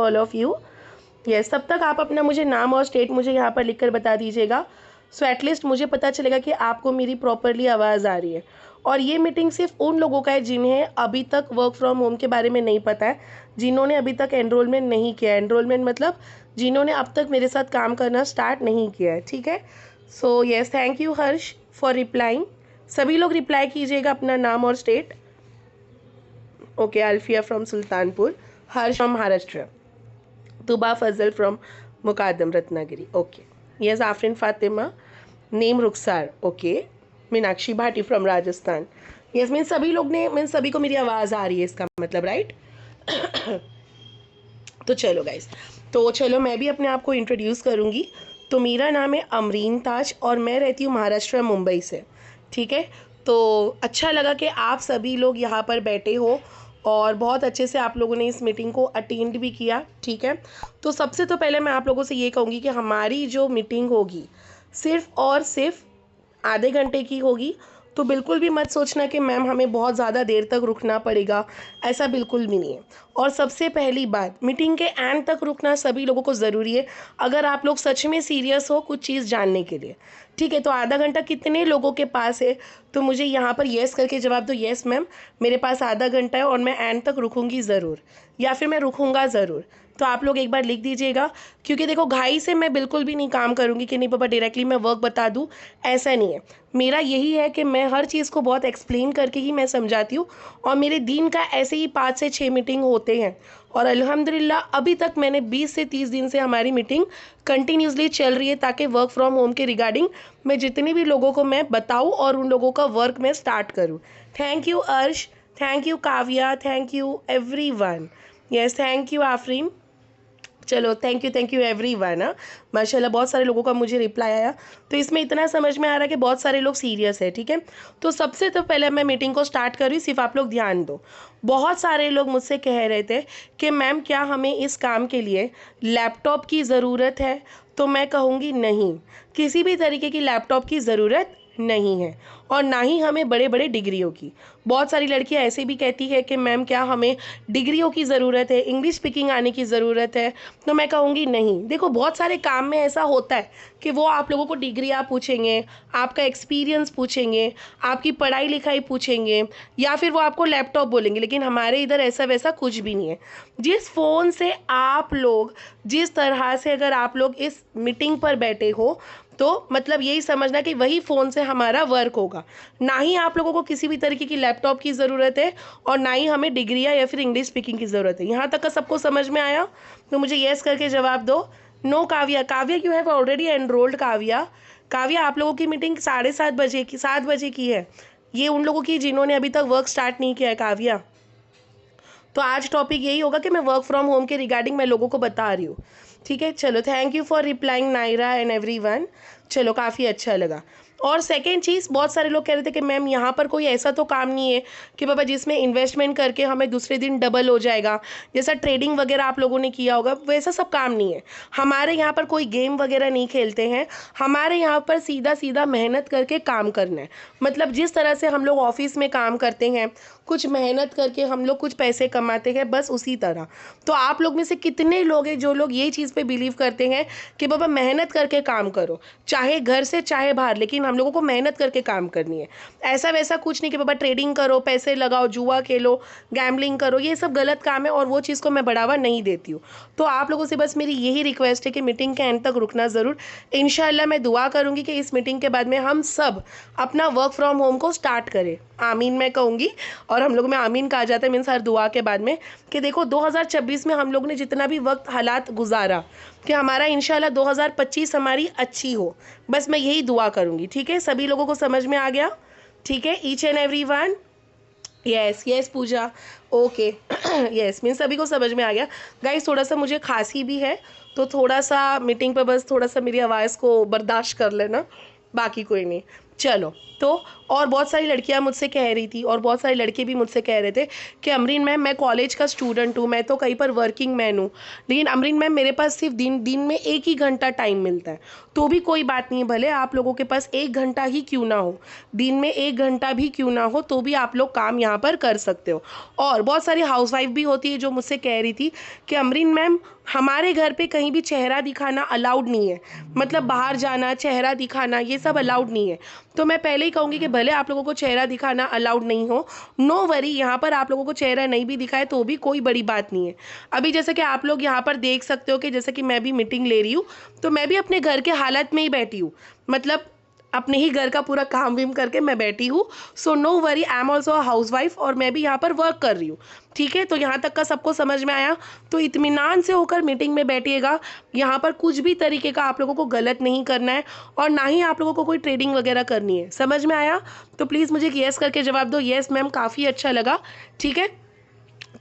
All of you. Yes, तब तक आप अपना मुझे नाम और स्टेट मुझे यहाँ पर लिखकर बता दीजिएगा। सो एटलीस्ट मुझे पता चलेगा कि आपको मेरी प्रॉपरली आवाज़ आ रही है। और ये मीटिंग सिर्फ उन लोगों का है जिन्हें अभी तक वर्क फ्रॉम होम के बारे में नहीं पता है, जिन्होंने अभी तक एनरोलमेंट नहीं किया। एनरोलमेंट मतलब जिन्होंने अब तक मेरे साथ काम करना स्टार्ट नहीं किया है, ठीक है। So yes, thank you Harsh for replying. सभी लोग रिप्लाई कीजिएगा अपना नाम और state. Okay, Alfiya from Sultanpur, Harsh from Maharashtra, Tuba Fazal from Mukadam Ratnagiri, okay. Yes, Afreen Fatima, name Rukhsar, okay. Meenakshi Bhati from Rajasthan. Yes, mean सभी लोग ने, मीन सभी को मेरी आवाज़ आ रही है, इसका मतलब, राइट। तो चलो गाइस, तो चलो मैं भी अपने आप को इंट्रोड्यूस करूँगी। तो मेरा नाम है अमरीन ताज और मैं रहती हूँ महाराष्ट्र, मुंबई से, ठीक है। तो अच्छा लगा कि आप सभी लोग यहाँ पर बैठे हो और बहुत अच्छे से आप लोगों ने इस मीटिंग को अटेंड भी किया, ठीक है। तो सबसे तो पहले मैं आप लोगों से ये कहूँगी कि हमारी जो मीटिंग होगी सिर्फ और सिर्फ आधे घंटे की होगी। तो बिल्कुल भी मत सोचना कि मैम हमें बहुत ज़्यादा देर तक रुकना पड़ेगा, ऐसा बिल्कुल भी नहीं है। और सबसे पहली बात, मीटिंग के एंड तक रुकना सभी लोगों को ज़रूरी है अगर आप लोग सच में सीरियस हो कुछ चीज़ जानने के लिए, ठीक है। तो आधा घंटा कितने लोगों के पास है, तो मुझे यहाँ पर येस करके जवाब दो। येस मैम, मेरे पास आधा घंटा है और मैं एंड तक रुकूंगी ज़रूर, या फिर मैं रुकूंगा ज़रूर। तो आप लोग एक बार लिख दीजिएगा, क्योंकि देखो घाई से मैं बिल्कुल भी नहीं काम करूँगी कि नहीं पापा डायरेक्टली मैं वर्क बता दूँ, ऐसा नहीं है। मेरा यही है कि मैं हर चीज़ को बहुत एक्सप्लेन करके ही मैं समझाती हूँ। और मेरे दिन का ऐसे ही 5 से 6 मीटिंग होते हैं और अल्हम्दुलिल्लाह अभी तक मैंने 20 से 30 दिन से हमारी मीटिंग कंटिन्यूसली चल रही है, ताकि वर्क फ्रॉम होम के रिगार्डिंग मैं जितने भी लोगों को मैं बताऊँ और उन लोगों का वर्क मैं स्टार्ट करूँ। थैंक यू अर्श, thank you Kavya, thank you everyone. Yes, thank you Afreen. चलो थैंक यू एवरीवन। माशाल्लाह बहुत सारे लोगों का मुझे रिप्लाई आया, तो इसमें इतना समझ में आ रहा है कि बहुत सारे लोग सीरियस है, ठीक है। तो सबसे तो पहले मैं मीटिंग को स्टार्ट कर रही हूँ, सिर्फ आप लोग ध्यान दो। बहुत सारे लोग मुझसे कह रहे थे कि मैम क्या हमें इस काम के लिए लैपटॉप की ज़रूरत है, तो मैं कहूँगी नहीं, किसी भी तरीके की लैपटॉप की ज़रूरत नहीं है और ना ही हमें बड़े बड़े डिग्रियों की। बहुत सारी लड़कियां ऐसे भी कहती है कि मैम क्या हमें डिग्रियों की ज़रूरत है, इंग्लिश स्पीकिंग आने की ज़रूरत है, तो मैं कहूँगी नहीं। देखो बहुत सारे काम में ऐसा होता है कि वो आप लोगों को डिग्रियाँ पूछेंगे, आपका एक्सपीरियंस पूछेंगे, आपकी पढ़ाई लिखाई पूछेंगे, या फिर वो आपको लैपटॉप बोलेंगे, लेकिन हमारे इधर ऐसा वैसा कुछ भी नहीं है। जिस फ़ोन से आप लोग, जिस तरह से अगर आप लोग इस मीटिंग पर बैठे हो, तो मतलब यही समझना कि वही फ़ोन से हमारा वर्क होगा। ना ही आप लोगों को किसी भी तरीके की लैपटॉप की ज़रूरत है और ना ही हमें डिग्रियाँ या फिर इंग्लिश स्पीकिंग की ज़रूरत है। यहाँ तक का सबको समझ में आया? तो मुझे येस करके जवाब दो। No Kavya, Kavya you have already enrolled. Kavya, Kavya आप लोगों की मीटिंग 7:30 की 7 बजे की है। ये उन लोगों की जिन्होंने अभी तक वर्क स्टार्ट नहीं किया है। काव्या, तो आज टॉपिक यही होगा कि मैं वर्क फ्रॉम होम के रिगार्डिंग मैं लोगों को बता रही हूँ, ठीक है। चलो thank you for replying Naira and everyone. चलो काफ़ी अच्छा लगा। और सेकेंड चीज़, बहुत सारे लोग कह रहे थे कि मैम यहाँ पर कोई ऐसा तो काम नहीं है कि बाबा जिसमें इन्वेस्टमेंट करके हमें दूसरे दिन डबल हो जाएगा, जैसा ट्रेडिंग वगैरह आप लोगों ने किया होगा, वैसा सब काम नहीं है। हमारे यहाँ पर कोई गेम वगैरह नहीं खेलते हैं, हमारे यहाँ पर सीधा सीधा मेहनत करके काम करना है। मतलब जिस तरह से हम लोग ऑफिस में काम करते हैं, कुछ मेहनत करके हम लोग कुछ पैसे कमाते हैं, बस उसी तरह। तो आप लोग में से कितने लोग हैं जो लोग ये चीज़ पे बिलीव करते हैं कि बाबा मेहनत करके काम करो, चाहे घर से चाहे बाहर, लेकिन हम लोगों को मेहनत करके काम करनी है। ऐसा वैसा कुछ नहीं कि बाबा ट्रेडिंग करो, पैसे लगाओ, जुआ खेलो, गैम्बलिंग करो, ये सब गलत काम है और वो चीज़ को मैं बढ़ावा नहीं देती हूँ। तो आप लोगों से बस मेरी यही रिक्वेस्ट है कि मीटिंग के एंड तक रुकना ज़रूर। इंशाल्लाह मैं दुआ करूँगी कि इस मीटिंग के बाद में हम सब अपना वर्क फ्रॉम होम को स्टार्ट करें। आमीन मैं कहूँगी, और हम लोग में आमीन कहा जाता है मीन्स हर दुआ के बाद में, कि देखो 2026 में हम लोग ने जितना भी वक्त हालात गुजारा, कि हमारा इंशाल्लाह 2025 हमारी अच्छी हो, बस मैं यही दुआ करूँगी, ठीक है। सभी लोगों को समझ में आ गया, ठीक है, each and everyone. Yes yes Pooja, okay. Yes means सभी को समझ में आ गया। गाइस थोड़ा सा मुझे खांसी भी है, तो थोड़ा सा मीटिंग पर बस थोड़ा सा मेरी आवाज़ को बर्दाश्त कर लेना, बाकी कोई नहीं। चलो, तो और बहुत सारी लड़कियां मुझसे कह रही थी और बहुत सारे लड़के भी मुझसे कह रहे थे कि अमरीन मैम मैं कॉलेज का स्टूडेंट हूँ, मैं तो कहीं पर वर्किंग मैन हूँ, लेकिन अमरीन मैम मेरे पास सिर्फ दिन में 1 ही घंटा टाइम मिलता है। तो भी कोई बात नहीं है, भले आप लोगों के पास 1 घंटा ही क्यों ना हो, दिन में 1 घंटा भी क्यों ना हो, तो भी आप लोग काम यहाँ पर कर सकते हो। और बहुत सारी हाउसवाइफ भी होती है जो मुझसे कह रही थी कि अमरीन मैम हमारे घर पे कहीं भी चेहरा दिखाना अलाउड नहीं है, मतलब बाहर जाना चेहरा दिखाना ये सब अलाउड नहीं है। तो मैं पहले ही कहूँगी कि भले आप लोगों को चेहरा दिखाना अलाउड नहीं हो, नो वरी, यहाँ पर आप लोगों को चेहरा नहीं भी दिखाए तो भी कोई बड़ी बात नहीं है। अभी जैसे कि आप लोग यहाँ पर देख सकते हो कि जैसे कि मैं भी मीटिंग ले रही हूँ, तो मैं भी अपने घर के हालत में ही बैठी हूँ, मतलब अपने ही घर का पूरा काम विम करके मैं बैठी हूँ। So no worry, I am also housewife और मैं भी यहाँ पर वर्क कर रही हूँ। ठीक है, तो यहाँ तक का सबको समझ में आया। तो इत्मीनान से होकर मीटिंग में बैठिएगा, यहाँ पर कुछ भी तरीके का आप लोगों को गलत नहीं करना है और ना ही आप लोगों को कोई ट्रेडिंग वगैरह करनी है। समझ में आया? तो प्लीज़ मुझे येस करके जवाब दो। येस मैम, काफ़ी अच्छा लगा। ठीक है,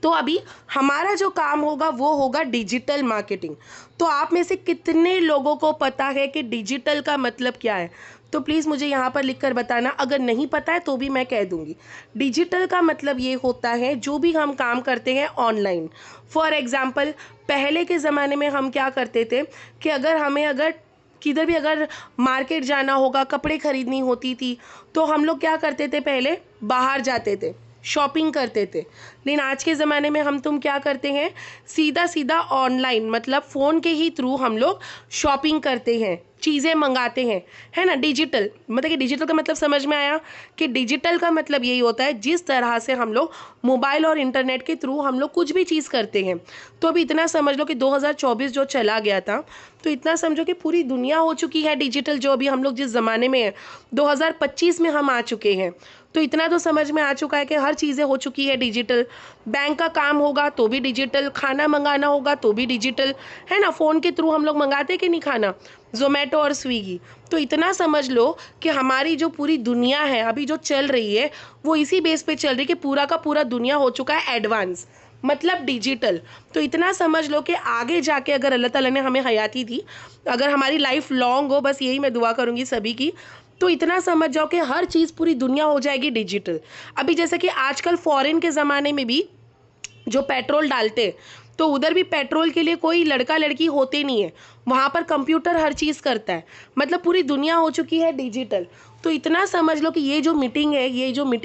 तो अभी हमारा जो काम होगा वो होगा डिजिटल मार्केटिंग। तो आप में से कितने लोगों को पता है कि डिजिटल का मतलब क्या है? तो प्लीज़ मुझे यहाँ पर लिखकर बताना, अगर नहीं पता है तो भी मैं कह दूँगी। डिजिटल का मतलब ये होता है जो भी हम काम करते हैं ऑनलाइन। फॉर एग्ज़ाम्पल, पहले के ज़माने में हम क्या करते थे कि अगर किधर भी अगर मार्केट जाना होगा, कपड़े खरीदनी होती थी, तो हम लोग क्या करते थे, पहले बाहर जाते थे, शॉपिंग करते थे। लेकिन आज के ज़माने में हम तुम क्या करते हैं, सीधा सीधा ऑनलाइन, मतलब फ़ोन के ही थ्रू हम लोग शॉपिंग करते हैं, चीज़ें मंगाते हैं, है ना। डिजिटल मतलब कि डिजिटल का मतलब समझ में आया कि डिजिटल का मतलब यही होता है जिस तरह से हम लोग मोबाइल और इंटरनेट के थ्रू हम लोग कुछ भी चीज़ करते हैं। तो अभी इतना समझ लो कि 2024 जो चला गया था, तो इतना समझो कि पूरी दुनिया हो चुकी है डिजिटल। जो अभी हम लोग जिस ज़माने में है, 2025 में हम आ चुके हैं। तो इतना तो समझ में आ चुका है कि हर चीज़ें हो चुकी है डिजिटल। बैंक का काम होगा तो भी डिजिटल, खाना मंगाना होगा तो भी डिजिटल, है ना। फ़ोन के थ्रू हम लोग मंगाते कि नहीं खाना, ज़ोमैटो और स्विगी। तो इतना समझ लो कि हमारी जो पूरी दुनिया है अभी जो चल रही है, वो इसी बेस पे चल रही है कि पूरा का पूरा दुनिया हो चुका है एडवांस, मतलब डिजिटल। तो इतना समझ लो कि आगे जाके अगर अल्लाह ताला ने हमें हयाती दी, अगर हमारी लाइफ लॉन्ग हो, बस यही मैं दुआ करूँगी सभी की, तो इतना समझ जाओ कि हर चीज़ पूरी दुनिया हो जाएगी डिजिटल। अभी जैसे कि आजकल फॉरेन के ज़माने में भी जो पेट्रोल डालते, तो उधर भी पेट्रोल के लिए कोई लड़का लड़की होते नहीं है, वहाँ पर कंप्यूटर हर चीज़ करता है, मतलब पूरी दुनिया हो चुकी है डिजिटल। तो इतना समझ लो कि ये जो मीटिंग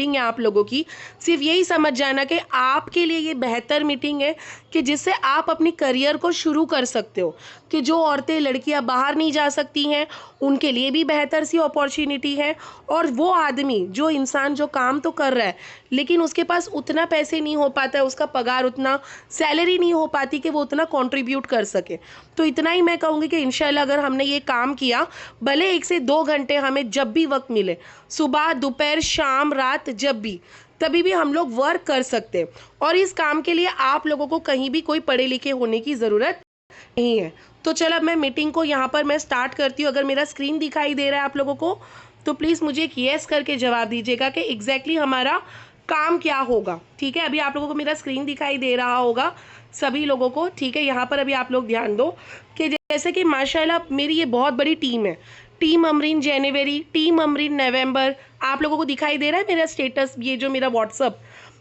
है आप लोगों की, सिर्फ यही समझ जाना कि आपके लिए ये बेहतर मीटिंग है कि जिससे आप अपनी करियर को शुरू कर सकते हो। कि जो औरतें लड़कियां बाहर नहीं जा सकती हैं, उनके लिए भी बेहतर सी अपॉर्चुनिटी है। और वो आदमी, जो इंसान जो काम तो कर रहा है लेकिन उसके पास उतना पैसे नहीं हो पाता है, उसका पगार उतना, सैलरी नहीं हो पाती कि वो उतना कंट्रीब्यूट कर सके। तो इतना ही मैं कहूँगी कि इंशाल्लाह अगर हमने ये काम किया, भले 1 से 2 घंटे हमें जब भी वक्त मिले, सुबह दोपहर शाम रात जब भी, तभी भी हम लोग वर्क कर सकते हैं। और इस काम के लिए आप लोगों को कहीं भी कोई पढ़े लिखे होने की ज़रूरत नहीं है। तो चलो अब मैं मीटिंग को यहाँ पर मैं स्टार्ट करती हूँ। अगर मेरा स्क्रीन दिखाई दे रहा है आप लोगों को, तो प्लीज़ मुझे एक येस करके जवाब दीजिएगा कि एग्जैक्टली हमारा काम क्या होगा। ठीक है, अभी आप लोगों को मेरा स्क्रीन दिखाई दे रहा होगा सभी लोगों को। ठीक है, यहाँ पर अभी आप लोग ध्यान दो कि जैसे कि माशाल्लाह मेरी ये बहुत बड़ी टीम है, टीम अमरीन जनवरी, टीम अमरीन नवंबर। आप लोगों को दिखाई दे रहा है मेरा स्टेटस, ये जो मेरा व्हाट्सअप,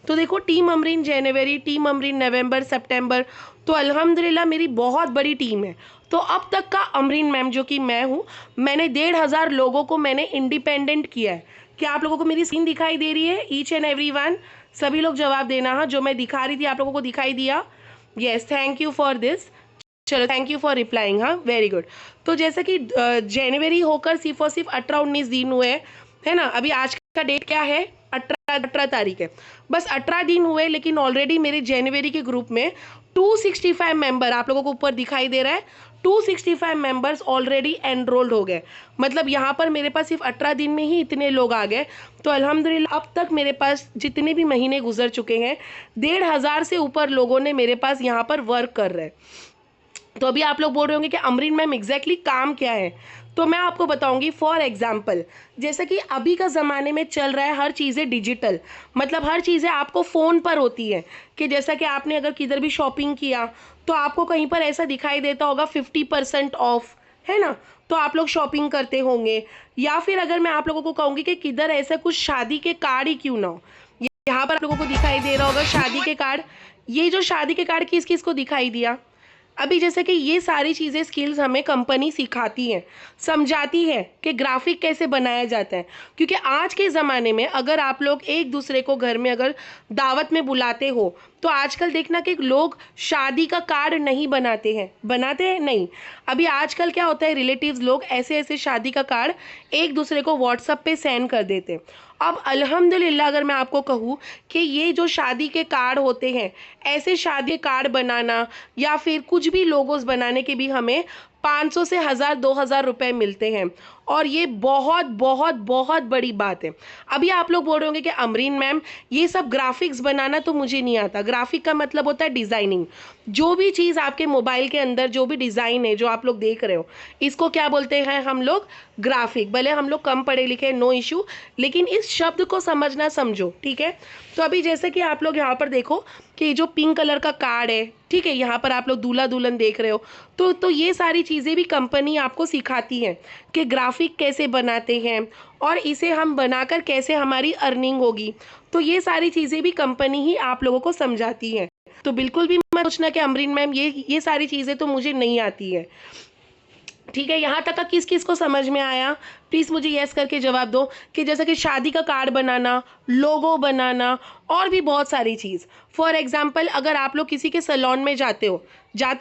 तो देखो टीम अमरीन जनवरी, टीम अमरीन नवंबर, सितंबर। तो अल्हम्दुलिल्लाह मेरी बहुत बड़ी टीम है। तो अब तक का अमरीन मैम जो कि मैं हूँ, मैंने 1,500 लोगों को मैंने इंडिपेंडेंट किया है। क्या आप लोगों को मेरी स्क्रीन दिखाई दे रही है? ईच एंड एवरी वन, सभी लोग जवाब देना। हाँ, जो मैं दिखा रही थी आप लोगों को दिखाई दिया? Yes, thank you for this. चलो, थैंक यू फॉर रिप्लाइंग। हाँ, वेरी गुड। तो जैसे कि जनवरी होकर सिर्फ और सिर्फ 18-19 दिन हुए, है ना। अभी आज का डेट क्या है? 18 तारीख है। बस 18 दिन हुए, लेकिन ऑलरेडी मेरे जनवरी के ग्रुप में 265 मेंबर, आप लोगों को ऊपर दिखाई दे रहा है, 265 मेंबर्स ऑलरेडी एनरोल्ड हो गए। मतलब यहाँ पर मेरे पास सिर्फ 18 दिन में ही इतने लोग आ गए। तो अल्हम्दुलिल्लाह अब तक मेरे पास जितने भी महीने गुजर चुके हैं, 1,500 से ऊपर लोगों ने मेरे पास यहाँ पर वर्क कर रहे हैं। तो अभी आप लोग बोल रहे होंगे कि अमरीन मैम एग्जैक्टली काम क्या है, तो मैं आपको बताऊंगी। फॉर एग्जांपल, जैसे कि अभी का ज़माने में चल रहा है हर चीज़ें डिजिटल, मतलब हर चीज़ें आपको फ़ोन पर होती है। कि जैसा कि आपने अगर किधर भी शॉपिंग किया, तो आपको कहीं पर ऐसा दिखाई देता होगा 50% ऑफ, है ना। तो आप लोग शॉपिंग करते होंगे, या फिर अगर मैं आप लोगों को कहूँगी कि किधर ऐसा कुछ शादी के कार्ड ही क्यों ना हो, यहाँ पर आप लोगों को दिखाई दे रहा होगा शादी के कार्ड। ये जो शादी के कार्ड किस किस को दिखाई दिया? अभी जैसे कि ये सारी चीज़ें स्किल्स हमें कंपनी सिखाती है, समझाती है कि ग्राफिक कैसे बनाया जाता है। क्योंकि आज के ज़माने में अगर आप लोग एक दूसरे को घर में अगर दावत में बुलाते हो, तो आजकल देखना कि लोग शादी का कार्ड नहीं बनाते हैं नहीं। अभी आजकल क्या होता है, रिलेटिव्स लोग ऐसे ऐसे शादी का कार्ड एक दूसरे को व्हाट्सएप पे सेंड कर देते हैं। अब अल्हम्दुलिल्लाह अगर मैं आपको कहूँ कि ये जो शादी के कार्ड होते हैं, ऐसे शादी कार्ड बनाना या फिर कुछ भी लोगोस बनाने के भी हमें 500 से 1000-2000 रुपए मिलते हैं, और ये बहुत बहुत बहुत बड़ी बात है। अभी आप लोग बोल रहे होंगे कि अमरीन मैम ये सब ग्राफिक्स बनाना तो मुझे नहीं आता। ग्राफिक का मतलब होता है डिज़ाइनिंग। जो भी चीज़ आपके मोबाइल के अंदर जो भी डिज़ाइन है जो आप लोग देख रहे हो, इसको क्या बोलते हैं हम लोग? ग्राफिक। भले हम लोग कम पढ़े लिखे, नो इशू, लेकिन इस शब्द को समझना समझो, ठीक है। तो अभी जैसे कि आप लोग यहाँ पर देखो कि जो पिंक कलर का कार्ड है, ठीक है, यहाँ पर आप लोग दूल्हा दुल्हन देख रहे हो, तो ये सारी चीज़ें भी कंपनी आपको सिखाती है कि ग्राफिक कैसे बनाते हैं और इसे हम बनाकर कैसे हमारी अर्निंग होगी। तो ये सारी चीज़ें भी कंपनी ही आप लोगों को समझाती है। तो बिल्कुल भी मत सोचना कि अमरीन मैम ये सारी चीज़ें तो मुझे नहीं आती है, ठीक है। यहाँ तक का किस किस को समझ में आया? प्लीज़ मुझे यस करके जवाब दो कि जैसे कि शादी का कार्ड बनाना, लोगो बनाना और भी बहुत सारी चीज़। फॉर एग्जाम्पल अगर आप लोग किसी के सैलून में जाते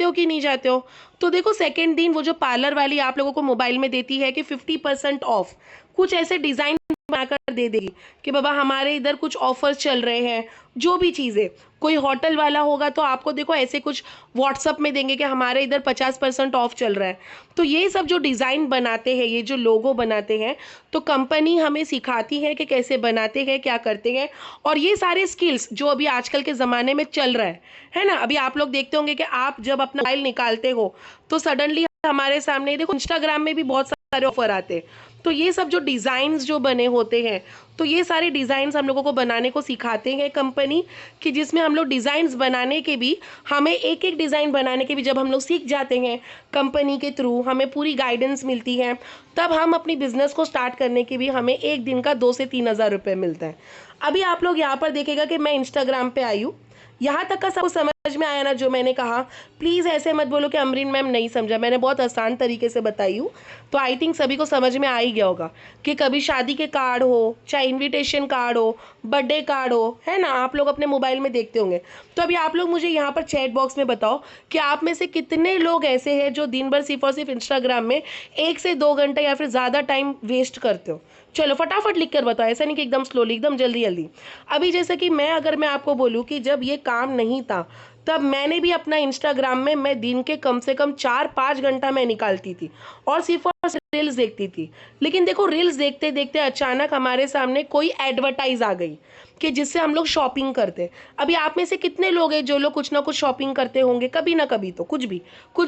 हो कि नहीं जाते हो, तो देखो सेकेंड दिन वो जो पार्लर वाली आप लोगों को मोबाइल में देती है कि 50% ऑफ, कुछ ऐसे डिज़ाइन बनाकर दे देगी कि बाबा हमारे इधर कुछ ऑफर्स चल रहे हैं, जो भी चीज़ें। कोई होटल वाला होगा तो आपको देखो ऐसे कुछ व्हाट्सअप में देंगे कि हमारे इधर 50% ऑफ चल रहा है। तो ये सब जो डिज़ाइन बनाते हैं, ये जो लोगो बनाते हैं, तो कंपनी हमें सिखाती है कि कैसे बनाते हैं, क्या करते हैं। और ये सारे स्किल्स जो अभी आजकल के ज़माने में चल रहा है ना। अभी आप लोग देखते होंगे कि आप जब अपना मोबाइल निकालते हो तो सडनली हमारे सामने देखो इंस्टाग्राम में भी बहुत सारे ऑफर आते हैं। तो ये सब जो डिज़ाइंस जो बने होते हैं, तो ये सारे डिज़ाइंस हम लोगों को बनाने को सिखाते हैं कंपनी, कि जिसमें हम लोग डिज़ाइंस बनाने के भी, हमें एक एक डिज़ाइन बनाने के भी जब हम लोग सीख जाते हैं कंपनी के थ्रू, हमें पूरी गाइडेंस मिलती है, तब हम अपनी बिज़नेस को स्टार्ट करने की भी हमें एक दिन का 2 से 3000 रुपये मिलता है। अभी आप लोग यहाँ पर देखेगा कि मैं इंस्टाग्राम पे आई हूँ। यहाँ तक का सबको समझ में आया ना जो मैंने कहा? प्लीज़ ऐसे मत बोलो कि अमरीन मैम नहीं समझा, मैंने बहुत आसान तरीके से बताई हूँ। तो आई थिंक सभी को समझ में आ ही गया होगा कि कभी शादी के कार्ड हो, चाहे इनविटेशन कार्ड हो, बर्थडे कार्ड हो, है ना, आप लोग अपने मोबाइल में देखते होंगे। तो अभी आप लोग मुझे यहाँ पर चैट बॉक्स में बताओ कि आप में से कितने लोग ऐसे हैं जो दिन भर सिर्फ और सिर्फ इंस्टाग्राम में 1 से 2 घंटे या फिर ज़्यादा टाइम वेस्ट करते हो? चलो फटाफट लिख कर बताओ, ऐसा नहीं कि एकदम स्लोली, एकदम जल्दी जल्दी। अभी जैसे कि अगर मैं आपको बोलूँ कि जब ये काम नहीं था, तब मैंने भी अपना इंस्टाग्राम में मैं दिन के कम से कम 4-5 घंटा मैं निकालती थी और सिर्फ रील्स देखती थी। लेकिन देखो रील्स देखते देखते अचानक हमारे सामने कोई एडवर्टाइज आ गई कि जिससे हम लोग शॉपिंग करते। अभी आप में से कितने लोग हैं जो लोग कुछ ना कुछ शॉपिंग करते होंगे कभी ना कभी? तो कुछ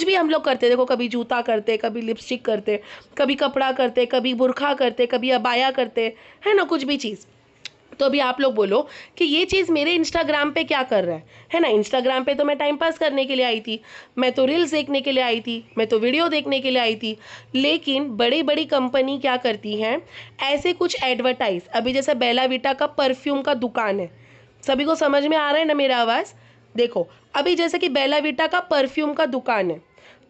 भी हम लोग करते। देखो कभी जूता करते, कभी लिपस्टिक करते, कभी कपड़ा करते, कभी बुरखा करते, कभी अबाया करते, है ना, कुछ भी चीज़। तो अभी आप लोग बोलो कि ये चीज़ मेरे इंस्टाग्राम पे क्या कर रहा है ना। इंस्टाग्राम पे तो मैं टाइम पास करने के लिए आई थी, मैं तो रील्स देखने के लिए आई थी, मैं तो वीडियो देखने के लिए आई थी। लेकिन बड़ी बड़ी कंपनी क्या करती हैं, ऐसे कुछ एडवर्टाइज। अभी जैसे बेला विटा का परफ्यूम का दुकान है, सभी को समझ में आ रहा है ना मेरा आवाज़? देखो अभी जैसे कि बेला विटा का परफ्यूम का दुकान है,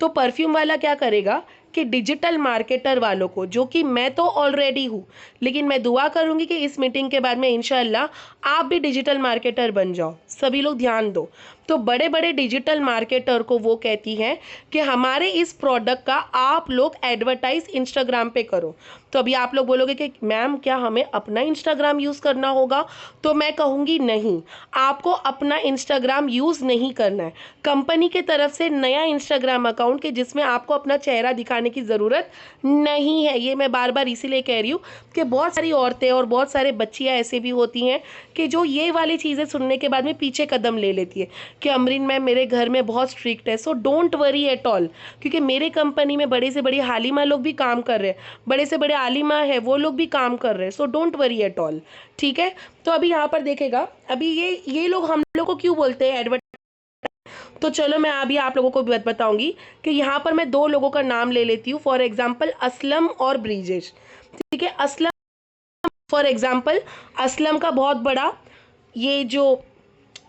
तो परफ्यूम वाला क्या करेगा कि डिजिटल मार्केटर वालों को, जो कि मैं तो ऑलरेडी हूँ, लेकिन मैं दुआ करूँगी कि इस मीटिंग के बाद में इंशाल्लाह आप भी डिजिटल मार्केटर बन जाओ। सभी लोग ध्यान दो। तो बड़े बड़े डिजिटल मार्केटर को वो कहती हैं कि हमारे इस प्रोडक्ट का आप लोग एडवर्टाइज इंस्टाग्राम पे करो। तो अभी आप लोग बोलोगे कि मैम क्या हमें अपना इंस्टाग्राम यूज़ करना होगा? तो मैं कहूँगी नहीं, आपको अपना इंस्टाग्राम यूज़ नहीं करना है। कंपनी की तरफ से नया इंस्टाग्राम अकाउंट के जिसमें आपको अपना चेहरा दिखाने की ज़रूरत नहीं है। ये मैं बार बार इसीलिए कह रही हूँ कि बहुत सारी औरतें और बहुत सारे बच्चियाँ ऐसे भी होती हैं कि जो ये वाली चीज़ें सुनने के बाद में पीछे कदम ले लेती है कि अमरीन मैम मेरे घर में बहुत स्ट्रिक्ट है। So don't worry at all, क्योंकि मेरे कंपनी में बड़े से बड़ी हालिमा लोग भी काम कर रहे हैं, बड़े से बड़े आलिमा है वो लोग भी काम कर रहे हैं। So don't worry at all, ठीक है। तो अभी यहाँ पर देखेगा, अभी ये लोग हम लोग को क्यों बोलते हैं एडवर्टाइज? तो चलो मैं अभी आप लोगों को बताऊंगी कि यहाँ पर मैं दो लोगों का नाम ले लेती हूँ, फॉर एग्जाम्पल असलम और ब्रिजेश। ठीक है, असलम फॉर एग्जाम्पल, असलम का बहुत बड़ा ये जो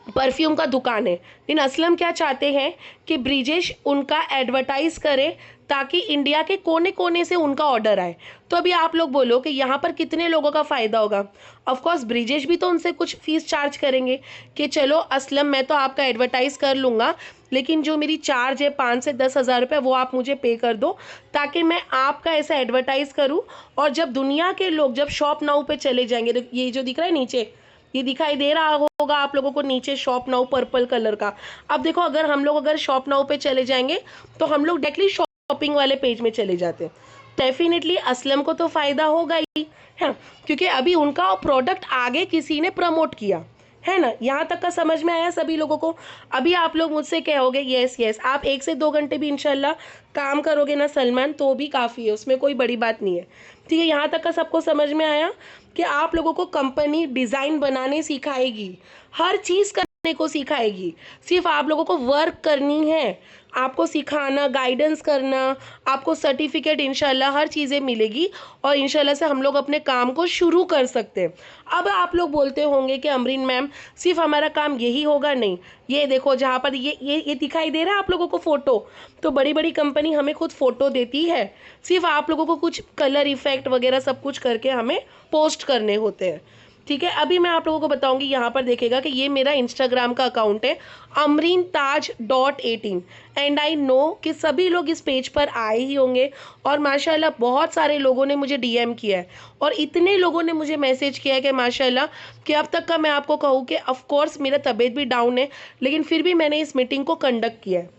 परफ्यूम का दुकान है, लेकिन असलम क्या चाहते हैं कि ब्रिजेश उनका एडवर्टाइज करे ताकि इंडिया के कोने कोने से उनका ऑर्डर आए। तो अभी आप लोग बोलो कि यहाँ पर कितने लोगों का फ़ायदा होगा। ऑफ कोर्स ब्रिजेश भी तो उनसे कुछ फीस चार्ज करेंगे कि चलो असलम मैं तो आपका एडवर्टाइज कर लूँगा, लेकिन जो मेरी चार्ज है 5 से 10 हज़ार रुपये वो आप मुझे पे कर दो ताकि मैं आपका ऐसा एडवर्टाइज करूँ। और जब दुनिया के लोग जब शॉप नाउ पे चले जाएंगे, ये जो दिख रहा है नीचे, ये दिखाई दे रहा होगा आप लोगों को नीचे शॉप नाउ पर्पल कलर का। अब देखो अगर हम लोग अगर शॉप नाउ पे चले जाएंगे तो हम लोग डायरेक्टली शॉपिंग वाले पेज में चले जाते हैं। डेफिनेटली असलम को तो फ़ायदा होगा ही है, क्योंकि अभी उनका प्रोडक्ट आगे किसी ने प्रमोट किया है ना। यहाँ तक का समझ में आया सभी लोगों को। अभी आप लोग मुझसे कहोगे यस यस, आप 1 से 2 घंटे भी इंशाल्लाह काम करोगे ना सलमान तो भी काफ़ी है, उसमें कोई बड़ी बात नहीं है। ठीक है, यहाँ तक का सबको समझ में आया कि आप लोगों को कंपनी डिज़ाइन बनाने सिखाएगी, हर चीज़ करने को सिखाएगी, सिर्फ आप लोगों को वर्क करनी है, आपको सिखाना, गाइडेंस करना, आपको सर्टिफिकेट इंशाल्लाह हर चीज़ें मिलेगी और इंशाल्लाह से हम लोग अपने काम को शुरू कर सकते हैं। अब आप लोग बोलते होंगे कि अमरीन मैम सिर्फ हमारा काम यही होगा, नहीं, ये देखो जहाँ पर ये दिखाई दे रहा है आप लोगों को फ़ोटो, तो बड़ी बड़ी कंपनी हमें खुद फ़ोटो देती है, सिर्फ आप लोगों को कुछ कलर इफ़ेक्ट वगैरह सब कुछ करके हमें पोस्ट करने होते हैं। ठीक है, अभी मैं आप लोगों को बताऊंगी, यहाँ पर देखेगा कि ये मेरा इंस्टाग्राम का अकाउंट है amreentaj.18 एंड आई नो कि सभी लोग इस पेज पर आए ही होंगे और माशाल्लाह बहुत सारे लोगों ने मुझे डीएम किया है और इतने लोगों ने मुझे मैसेज किया है कि माशाल्लाह कि अब तक का मैं आपको कहूँ कि ऑफ कोर्स मेरा तबीयत भी डाउन है लेकिन फिर भी मैंने इस मीटिंग को कंडक्ट किया है।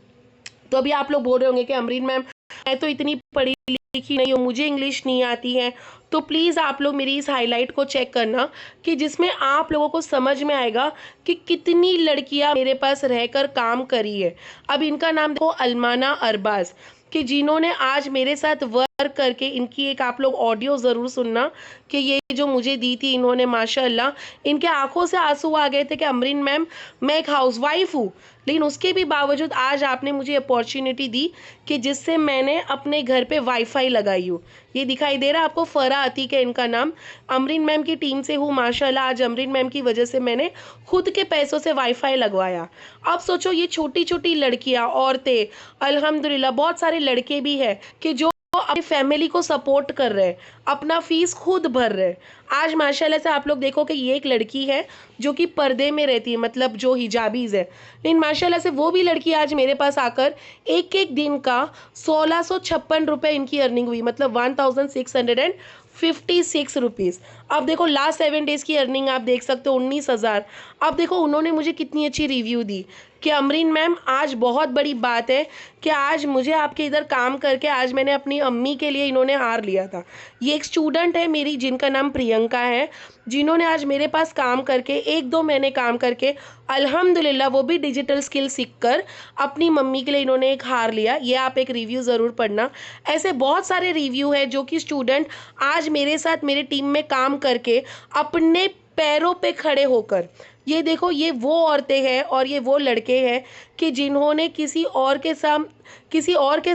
तो अभी आप लोग बोल रहे होंगे कि अमरीन मैम मैं तो इतनी पढ़ी लिखी नहीं हूँ, मुझे इंग्लिश नहीं आती है, तो प्लीज़ आप लोग मेरी इस हाईलाइट को चेक करना कि जिसमें आप लोगों को समझ में आएगा कि कितनी लड़कियाँ मेरे पास रहकर काम करी है। अब इनका नाम देखो अल्माना अरबाज, कि जिन्होंने आज मेरे साथ वर्क करके, इनकी एक आप लोग ऑडियो ज़रूर सुनना कि ये जो मुझे दी थी इन्होंने, माशाल्लाह इनके आंखों से आंसू आ गए थे कि अमरीन मैम मैं एक हाउसवाइफ हूँ, लेकिन उसके भी बावजूद आज आपने मुझे अपॉर्चुनिटी दी कि जिससे मैंने अपने घर पे वाईफाई लगाई हूँ। ये दिखाई दे रहा है आपको, फरा अतीक है इनका नाम, अमरीन मैम की टीम से हूँ माशाल्लाह। आज अमरीन मैम की वजह से मैंने खुद के पैसों से वाईफाई लगवाया। अब सोचो ये छोटी छोटी लड़कियाँ, औरतें, अल्हम्दुलिल्लाह बहुत सारे लड़के भी हैं कि जो अपनी फैमिली को सपोर्ट कर रहे हैं, अपना फीस खुद भर रहे हैं। आज माशाल्लाह से आप लोग देखो कि ये एक लड़की है जो कि पर्दे में रहती है, मतलब जो हिजाबीज है, लेकिन माशाल्लाह से वो भी लड़की आज मेरे पास आकर एक एक दिन का 1656 रुपये इनकी अर्निंग हुई, मतलब 1656 रुपीज़। अब देखो लास्ट 7 डेज़ की अर्निंग आप देख सकते हो 19,000। अब देखो उन्होंने मुझे कितनी अच्छी रिव्यू दी कि अमरीन मैम आज बहुत बड़ी बात है कि आज मुझे आपके इधर काम करके आज मैंने अपनी अम्मी के लिए इन्होंने हार लिया था। ये एक स्टूडेंट है मेरी जिनका नाम प्रियंका है, जिन्होंने आज मेरे पास काम करके 1-2 महीने काम करके अल्हम्दुलिल्लाह वो भी डिजिटल स्किल सीख कर अपनी मम्मी के लिए इन्होंने एक हार लिया। ये आप एक रिव्यू ज़रूर पढ़ना। ऐसे बहुत सारे रिव्यू है जो कि स्टूडेंट आज मेरे साथ मेरे टीम में काम करके अपने पैरों पे खड़े होकर, ये देखो ये वो औरतें हैं और ये वो लड़के हैं कि जिन्होंने किसी और के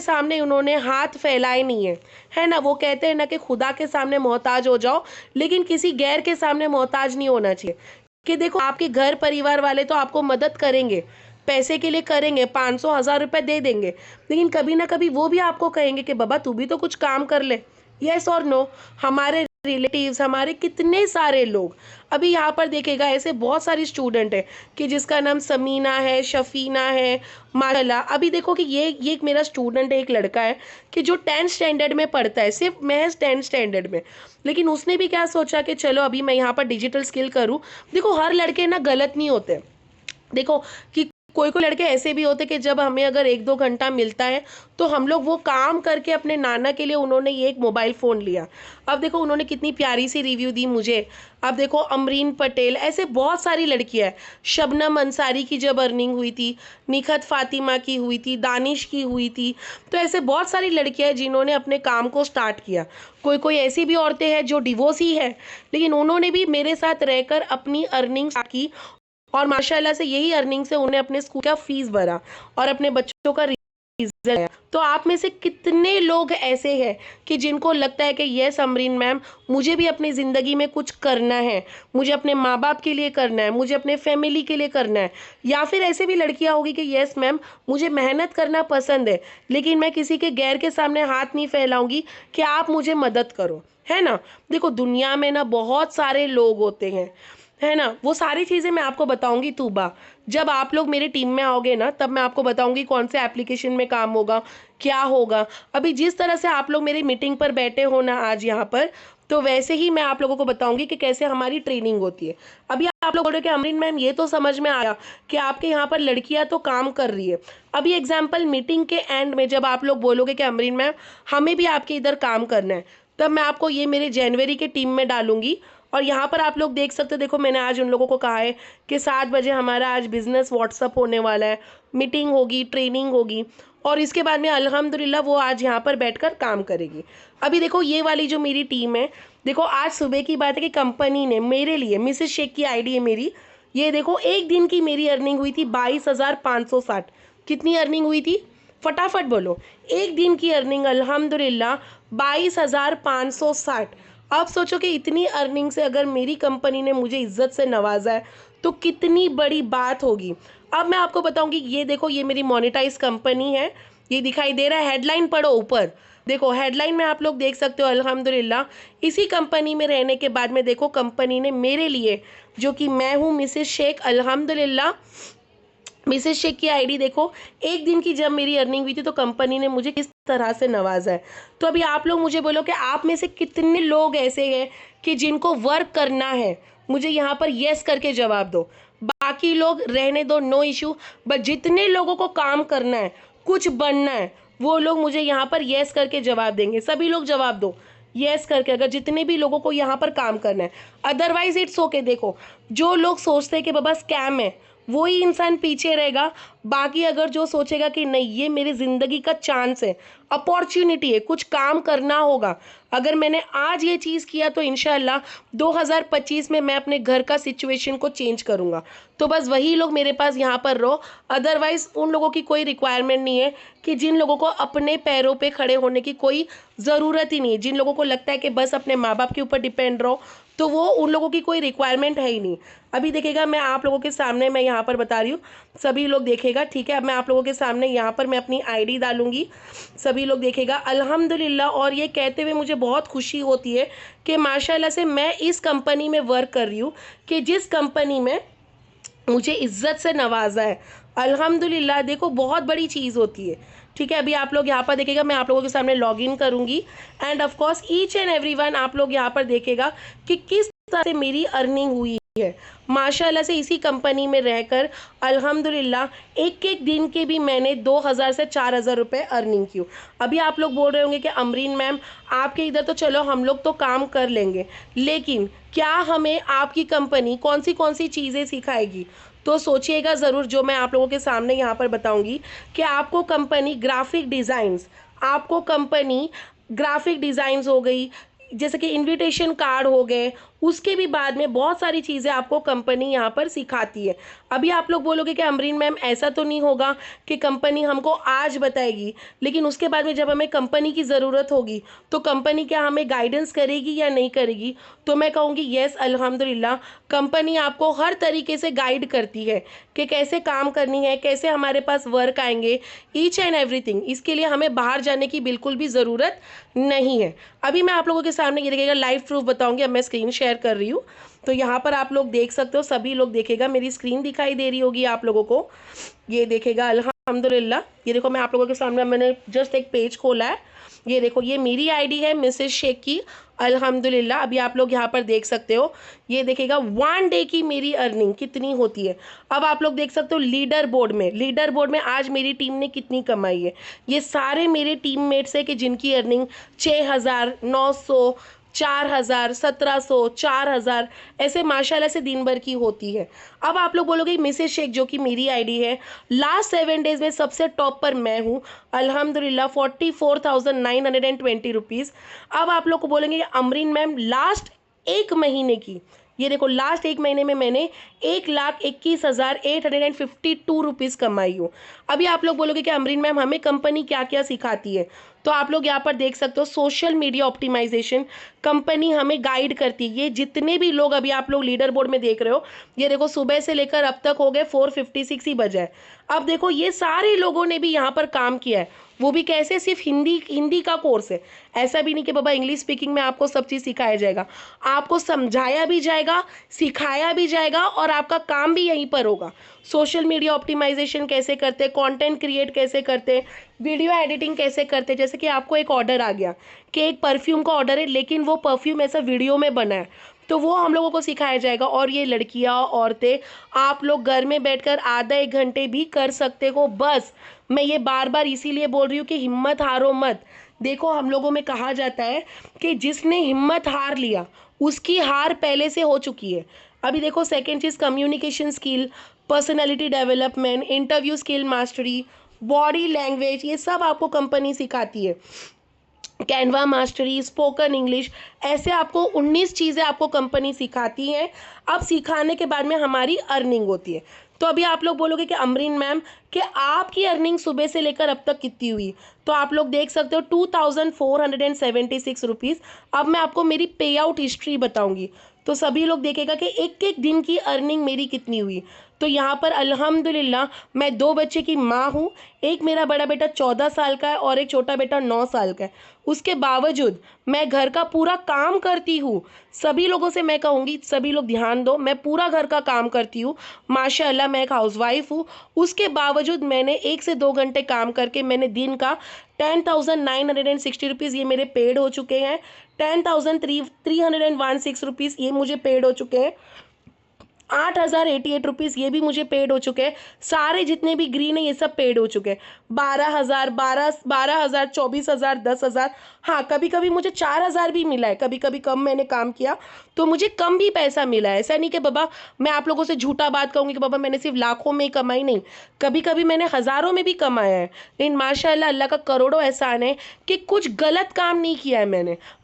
सामने उन्होंने हाथ फैलाए नहीं है ना। वो कहते हैं ना कि खुदा के सामने मोहताज हो जाओ लेकिन किसी गैर के सामने मोहताज नहीं होना चाहिए। कि देखो आपके घर परिवार वाले तो आपको मदद करेंगे, पैसे के लिए करेंगे, 500-1000 रुपये दे देंगे, लेकिन कभी ना कभी वो भी आपको कहेंगे कि बाबा तू भी तो कुछ काम कर ले। यस और नो। हमारे रिलेटिव्स, हमारे कितने सारे लोग, अभी यहाँ पर देखेगा ऐसे बहुत सारी स्टूडेंट है कि जिसका नाम समीना है, शफीना है, माशाल्लाह। अभी देखो कि ये एक मेरा स्टूडेंट है, एक लड़का है कि जो 10th स्टैंडर्ड में पढ़ता है, सिर्फ महज 10th स्टैंडर्ड में, लेकिन उसने भी क्या सोचा कि चलो अभी मैं यहाँ पर डिजिटल स्किल करूँ। देखो हर लड़के ना गलत नहीं होते। देखो कि कोई कोई लड़के ऐसे भी होते कि जब हमें अगर 1-2 घंटा मिलता है तो हम लोग वो काम करके अपने नाना के लिए उन्होंने ये एक मोबाइल फ़ोन लिया। अब देखो उन्होंने कितनी प्यारी सी रिव्यू दी मुझे। अब देखो अमरीन पटेल, ऐसे बहुत सारी लड़कियां हैं। शबनम अंसारी की जब अर्निंग हुई थी, निखत फातिमा की हुई थी, दानिश की हुई थी, तो ऐसे बहुत सारी लड़कियां हैं जिन्होंने अपने काम को स्टार्ट किया। कोई कोई ऐसी भी औरतें हैं जो डिवोर्सी है लेकिन उन्होंने भी मेरे साथ रहकर अपनी अर्निंग की और माशाल्लाह से यही अर्निंग से उन्हें अपने स्कूल का फीस भरा और अपने बच्चों का रिजल्ट आया। तो आप में से कितने लोग ऐसे हैं कि जिनको लगता है कि यस अमरीन मैम, मुझे भी अपनी ज़िंदगी में कुछ करना है, मुझे अपने माँ बाप के लिए करना है, मुझे अपने फैमिली के लिए करना है। या फिर ऐसे भी लड़कियां होगी कि यस मैम, मुझे मेहनत करना पसंद है, लेकिन मैं किसी के गैर के सामने हाथ नहीं फैलाऊंगी कि आप मुझे मदद करो, है ना। देखो दुनिया में ना बहुत सारे लोग होते हैं, है ना। वो सारी चीज़ें मैं आपको बताऊंगी तूबा, जब आप लोग मेरी टीम में आओगे ना, तब मैं आपको बताऊंगी कौन से एप्लीकेशन में काम होगा, क्या होगा। अभी जिस तरह से आप लोग मेरी मीटिंग पर बैठे हो ना आज यहाँ पर, तो वैसे ही मैं आप लोगों को बताऊंगी कि कैसे हमारी ट्रेनिंग होती है। अभी आप लोग बोल रहे हो कि अमरीन मैम ये तो समझ में आया कि आपके यहाँ पर लड़कियाँ तो काम कर रही है। अभी एग्जाम्पल मीटिंग के एंड में जब आप लोग बोलोगे कि अमरीन मैम हमें भी आपके इधर काम करना है, तब मैं आपको ये मेरे जनवरी के टीम में डालूंगी। और यहाँ पर आप लोग देख सकते हो, देखो मैंने आज उन लोगों को कहा है कि 7 बजे हमारा आज बिजनेस व्हाट्सअप होने वाला है, मीटिंग होगी, ट्रेनिंग होगी, और इसके बाद में अल्हम्दुलिल्लाह वो आज यहाँ पर बैठकर काम करेगी। अभी देखो ये वाली जो मेरी टीम है, देखो आज सुबह की बात है कि कंपनी ने मेरे लिए, मिसेस शेख की आईडी है मेरी, ये देखो एक दिन की मेरी अर्निंग हुई थी 22,560। कितनी अर्निंग हुई थी फटाफट बोलो। एक दिन की अर्निंग अल्हम्दुलिल्लाह 22,560। अब सोचो कि इतनी अर्निंग से अगर मेरी कंपनी ने मुझे इज्जत से नवाजा है तो कितनी बड़ी बात होगी। अब मैं आपको बताऊंगी, ये देखो ये मेरी मोनेटाइज कंपनी है, ये दिखाई दे रहा है, हेडलाइन पढ़ो ऊपर, देखो हेडलाइन में आप लोग देख सकते हो अल्हम्दुलिल्लाह। इसी कंपनी में रहने के बाद में देखो कंपनी ने मेरे लिए, जो कि मैं हूँ मिसेस शेख, अल्हम्दुलिल्लाह मिसेस शेख की आईडी देखो, एक दिन की जब मेरी अर्निंग हुई थी तो कंपनी ने मुझे किस तरह से नवाजा है। तो अभी आप लोग मुझे बोलो कि आप में से कितने लोग ऐसे हैं कि जिनको वर्क करना है, मुझे यहाँ पर यस करके जवाब दो। बाकी लोग रहने दो, नो इशू, बट जितने लोगों को काम करना है, कुछ बनना है, वो लोग मुझे यहाँ पर यस करके जवाब देंगे। सभी लोग जवाब दो यस करके, अगर जितने भी लोगों को यहाँ पर काम करना है। Otherwise it's okay. देखो जो लोग सोचते हैं कि बाबा स्कैम है, वही इंसान पीछे रहेगा। बाकी अगर जो सोचेगा कि नहीं ये मेरी ज़िंदगी का चांस है, अपॉर्चुनिटी है, कुछ काम करना होगा, अगर मैंने आज ये चीज़ किया तो इंशाल्लाह 2025 में मैं अपने घर का सिचुएशन को चेंज करूँगा। तो बस वही लोग मेरे पास यहाँ पर रहो। अदरवाइज़ उन लोगों की कोई रिक्वायरमेंट नहीं है, कि जिन लोगों को अपने पैरों पे खड़े होने की कोई ज़रूरत ही नहीं है, जिन लोगों को लगता है कि बस अपने माँ बाप के ऊपर डिपेंड रहो, तो वो उन लोगों की कोई रिक्वायरमेंट है ही नहीं। अभी देखिएगा मैं आप लोगों के सामने मैं यहाँ पर बता रही हूँ, सभी लोग देखेगा, ठीक है। अब मैं आप लोगों के सामने यहाँ पर मैं अपनी आईडी डालूंगी, सभी लोग देखेगा अल्हम्दुलिल्लाह। और ये कहते हुए मुझे बहुत खुशी होती है कि माशाल्लाह से मैं इस कंपनी में वर्क कर रही हूँ, कि जिस कंपनी में मुझे इज्जत से नवाजा है। अल्हम्दुलिल्लाह देखो बहुत बड़ी चीज़ होती है, ठीक है। अभी आप लोग यहाँ पर देखेगा, मैं आप लोगों के सामने लॉगिन करूँगी, end of course each and everyone आप लोग यहाँ पर देखेगा कि किस तरह से मेरी अर्निंग हुई है माशाल्लाह से इसी कंपनी में रहकर। अल्हम्दुलिल्लाह एक एक दिन के भी मैंने 2,000 से 4,000 रुपये अर्निंग की। अभी आप लोग बोल रहे होंगे कि अमरीन मैम आपके इधर तो चलो हम लोग तो काम कर लेंगे, लेकिन क्या हमें आपकी कंपनी कौन सी चीज़ें सिखाएगी? तो सोचिएगा ज़रूर, जो मैं आप लोगों के सामने यहाँ पर बताऊँगी कि आपको कंपनी ग्राफिक डिज़ाइंस हो गई, जैसे कि इनविटेशन कार्ड हो गए, उसके भी बाद में बहुत सारी चीज़ें आपको कंपनी यहाँ पर सिखाती है। अभी आप लोग बोलोगे कि अमरीन मैम ऐसा तो नहीं होगा कि कंपनी हमको आज बताएगी, लेकिन उसके बाद में जब हमें कंपनी की ज़रूरत होगी तो कंपनी क्या हमें गाइडेंस करेगी या नहीं करेगी? तो मैं कहूँगी येस अल्हम्दुलिल्लाह, कंपनी आपको हर तरीके से गाइड करती है कि कैसे काम करनी है, कैसे हमारे पास वर्क आएंगे, ईच एंड एवरीथिंग। इसके लिए हमें बाहर जाने की बिल्कुल भी ज़रूरत नहीं है। अभी मैं आप लोगों के सामने ये देखिएगा लाइव प्रूफ बताऊंगी। अब मैं स्क्रीन शेयर कर रही हूँ, तो यहाँ पर आप लोग देख सकते हो, सभी लोग देखेगा, मेरी स्क्रीन दिखाई दे रही होगी आप लोगों को, ये देखेगा अल्हम्दुलिल्लाह। ये देखो मैं आप लोगों के सामने मैंने जस्ट एक पेज खोला है, ये देखो ये मेरी आईडी है मिसेस शेख की अल्हम्दुलिल्लाह। अभी आप लोग यहाँ पर देख सकते हो, ये देखिएगा 1 डे की मेरी अर्निंग कितनी होती है। अब आप लोग देख सकते हो लीडर बोर्ड में आज मेरी टीम ने कितनी कमाई है। ये सारे मेरे टीममेट्स है कि जिनकी अर्निंग 6,000, 900, 4,000, 1,700, 4,000 ऐसे माशाल्लाह से दिन भर की होती है। अब आप लोग बोलोगे मिसेस शेख जो कि मेरी आईडी है, लास्ट 7 डेज में सबसे टॉप पर मैं हूँ अल्हम्दुलिल्लाह, 44,920 रुपीज़। अब आप लोग को बोलेंगे अमरीन मैम लास्ट 1 महीने की ये देखो लास्ट एक महीने में मैंने 1,21,852 रुपीज़ कमाई हूँ। अभी आप लोग बोलोगे कि अमरीन मैम हमें कंपनी क्या क्या सिखाती है, तो आप लोग यहाँ पर देख सकते हो सोशल मीडिया ऑप्टिमाइजेशन कंपनी हमें गाइड करती है। ये जितने भी लोग अभी आप लोग लीडर बोर्ड में देख रहे हो, ये देखो सुबह से लेकर अब तक हो गए 456 ही बजा है। अब देखो ये सारे लोगों ने भी यहाँ पर काम किया है, वो भी कैसे, सिर्फ हिंदी हिंदी का कोर्स है। ऐसा भी नहीं कि बाबा इंग्लिश स्पीकिंग में आपको सब चीज़ सिखाया जाएगा, आपको समझाया भी जाएगा, सिखाया भी जाएगा और आपका काम भी यहीं पर होगा। सोशल मीडिया ऑप्टिमाइजेशन कैसे करते, कंटेंट क्रिएट कैसे करते, वीडियो एडिटिंग कैसे करते। जैसे कि आपको एक ऑर्डर आ गया कि एक परफ्यूम का ऑर्डर है, लेकिन वो परफ्यूम ऐसा वीडियो में बना है, तो वो हम लोगों को सिखाया जाएगा। और ये लड़कियां औरतें आप लोग घर में बैठकर आधा एक घंटे भी कर सकते हो। बस मैं ये बार बार इसीलिए बोल रही हूँ कि हिम्मत हारो मत। देखो हम लोगों में कहा जाता है कि जिसने हिम्मत हार लिया उसकी हार पहले से हो चुकी है। अभी देखो सेकेंड चीज़ communication skill, personality development, interview skill mastery, body language, ये सब आपको कंपनी सिखाती है। कैनवा मास्टरी, स्पोकन इंग्लिश, ऐसे आपको 19 चीज़ें आपको कंपनी सिखाती है। अब सिखाने के बाद में हमारी अर्निंग होती है। तो अभी आप लोग बोलोगे कि अमरीन मैम कि आपकी अर्निंग सुबह से लेकर अब तक कितनी हुई, तो आप लोग देख सकते हो 2476 रुपीज़। अब मैं आपको मेरी पे आउट हिस्ट्री बताऊंगी, तो सभी लोग देखेगा कि एक एक दिन की अर्निंग मेरी कितनी हुई। तो यहाँ पर अल्हम्दुलिल्लाह मैं 2 बच्चे की माँ हूँ, एक मेरा बड़ा बेटा 14 साल का है और एक छोटा बेटा 9 साल का है। उसके बावजूद मैं घर का पूरा काम करती हूँ। सभी लोगों से मैं कहूँगी, सभी लोग ध्यान दो, मैं पूरा घर का काम करती हूँ माशाल्लाह। मैं एक हाउसवाइफ हूँ, उसके बावजूद मैंने 1 से 2 घंटे काम करके मैंने दिन का 10,960 रुपीज़ ये मेरे पेड हो चुके हैं। 10,316 रुपीज़ ये मुझे पेड हो चुके हैं। 8,088 रुपीज़ ये भी मुझे पेड हो चुके हैं। सारे जितने भी ग्रीन है ये सब पेड हो चुके हैं। 12,000, 24,000, 10,000, हाँ कभी कभी मुझे 4,000 भी मिला है। कभी कभी कम मैंने काम किया तो मुझे कम भी पैसा मिला है। ऐसा नहीं कि बाबा मैं आप लोगों से झूठा बात कहूँगी कि बाबा मैंने सिर्फ लाखों में ही कमाई, नहीं, कभी कभी मैंने हज़ारों में भी कमाया है। लेकिन माशाल्लाह अल्लाह का करोड़ों एहसान है कि कुछ गलत काम नहीं किया है